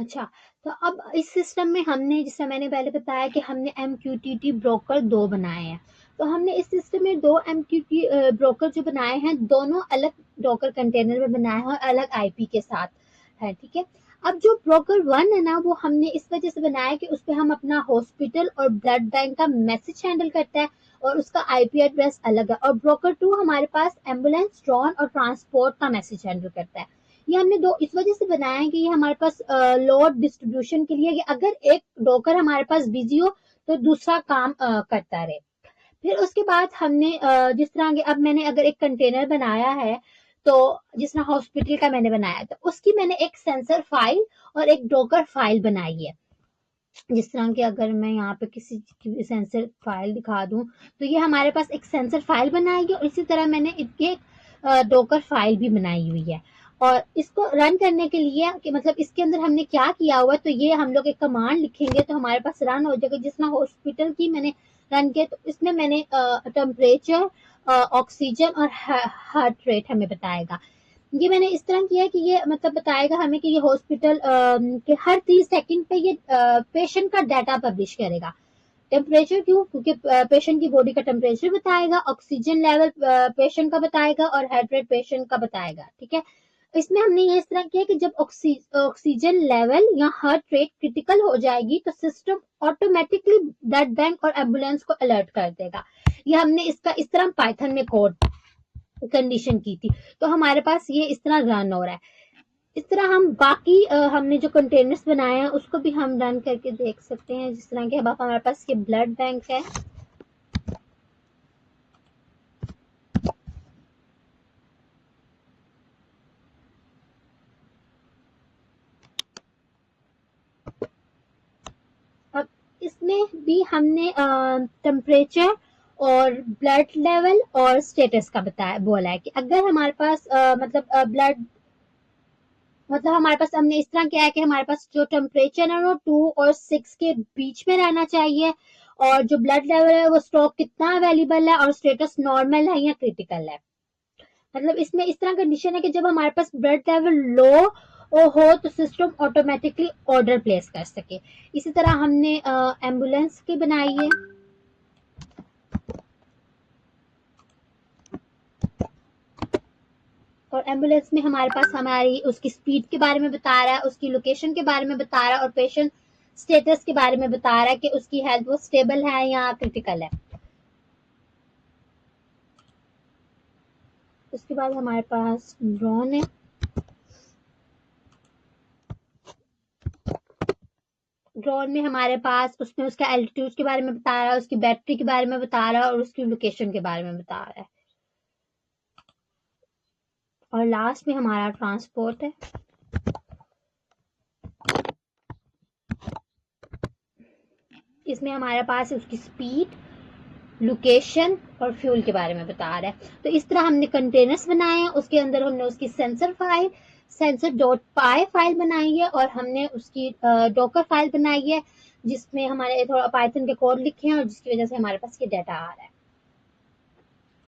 अच्छा, तो अब इस सिस्टम में हमने, जैसे मैंने पहले बताया कि हमने MQTT ब्रोकर 2 बनाए हैं। तो हमने इस सिस्टम में 2 MQTT ब्रोकर जो बनाए हैं, दोनों अलग डॉकर कंटेनर में बनाए हैं और अलग आईपी के साथ है, ठीक है। अब जो ब्रोकर 1 है ना, वो हमने इस वजह से बनाया कि उस पे हम अपना हॉस्पिटल और ब्लड बैंक का मैसेज हैंडल करता है और उसका आईपी एड्रेस अलग है। और ब्रोकर 2 हमारे पास एम्बुलेंस, ड्रोन और ट्रांसपोर्ट का मैसेज हैंडल करता है। ये हमने दो इस वजह से बनाया है कि ये हमारे पास लोड डिस्ट्रीब्यूशन के लिए, कि अगर एक डॉकर हमारे पास बिजी हो तो दूसरा काम करता रहे। फिर उसके बाद हमने जिस तरह के, अब मैंने अगर एक कंटेनर बनाया है, तो जिस तरह हॉस्पिटल का मैंने बनाया, तो उसकी मैंने एक सेंसर फाइल और एक डॉकर फाइल बनाई है। जिस तरह की अगर मैं यहाँ पे किसी की सेंसर फाइल दिखा दूं, तो ये हमारे पास एक सेंसर फाइल बनाई है और इसी तरह मैंने इसके डॉकर फाइल भी बनाई हुई है। और इसको रन करने के लिए, कि मतलब इसके अंदर हमने क्या किया हुआ है, तो ये हम लोग एक कमांड लिखेंगे तो हमारे पास रन हो जाएगा। जिस तरह हॉस्पिटल की मैंने रन किया, तो इसमें मैंने टेम्परेचर, ऑक्सीजन और हार्ट रेट हमें बताएगा। ये मैंने इस तरह किया है कि ये मतलब बताएगा हमें कि ये हॉस्पिटल के हर 30 सेकंड पे ये पेशेंट का डाटा पब्लिश करेगा। टेम्परेचर क्यों? क्योंकि पेशेंट की बॉडी का टेम्परेचर बताएगा, ऑक्सीजन लेवल पेशेंट का बताएगा और हार्ट रेट पेशेंट का बताएगा, ठीक है। इसमें हमने ये इस तरह किया कि जब ऑक्सीजन लेवल या हार्ट रेट क्रिटिकल हो जाएगी तो सिस्टम ऑटोमेटिकली ब्लड बैंक और एम्बुलेंस को अलर्ट कर देगा। ये हमने इसका इस तरह पाइथन में कोड कंडीशन की थी, तो हमारे पास ये इस तरह रन हो रहा है। इस तरह हम बाकी हमने जो कंटेनर्स बनाए हैं उसको भी हम रन करके देख सकते हैं। जिस तरह के अब हमारे पास ये ब्लड बैंक है, अब इसमें भी हमने टेम्परेचर और ब्लड लेवल और स्टेटस का बताया, बोला है कि अगर हमारे पास मतलब ब्लड, मतलब हमारे पास, हमने इस तरह किया है कि हमारे पास जो टेम्परेचर है वो 2 और 6 के बीच में रहना चाहिए, और जो ब्लड लेवल है वो स्टॉक कितना अवेलेबल है, और स्टेटस नॉर्मल है या क्रिटिकल है। मतलब इसमें इस तरह कंडीशन है कि जब हमारे पास ब्लड लेवल लो हो तो सिस्टम ऑटोमेटिकली ऑर्डर प्लेस कर सके। इसी तरह हमने एम्बुलेंस की बनाई है, और एम्बुलेंस में हमारे पास हमारी उसकी स्पीड के बारे में बता रहा है, उसकी लोकेशन के बारे में बता रहा है, और पेशेंट स्टेटस के बारे में बता रहा है कि उसकी हेल्थ वो स्टेबल है या क्रिटिकल है। उसके बाद हमारे पास ड्रोन है। ड्रोन में हमारे पास, उसमें उसका एल्टीट्यूड के बारे में बता रहा है, उसकी बैटरी के बारे में बता रहा है और उसकी लोकेशन के बारे में बता रहा है। और लास्ट में हमारा ट्रांसपोर्ट है। इसमें हमारे पास उसकी स्पीड, लोकेशन और फ्यूल के बारे में बता रहा है। तो इस तरह हमने कंटेनर्स बनाए हैं, उसके अंदर हमने उसकी सेंसर फाइल, सेंसर डॉट पाई फाइल बनाई है, और हमने उसकी डॉकर फाइल बनाई है जिसमें हमारे थोड़ा पाइथन के कोड लिखे हैं और जिसकी वजह से हमारे पास ये डाटा आ रहा है।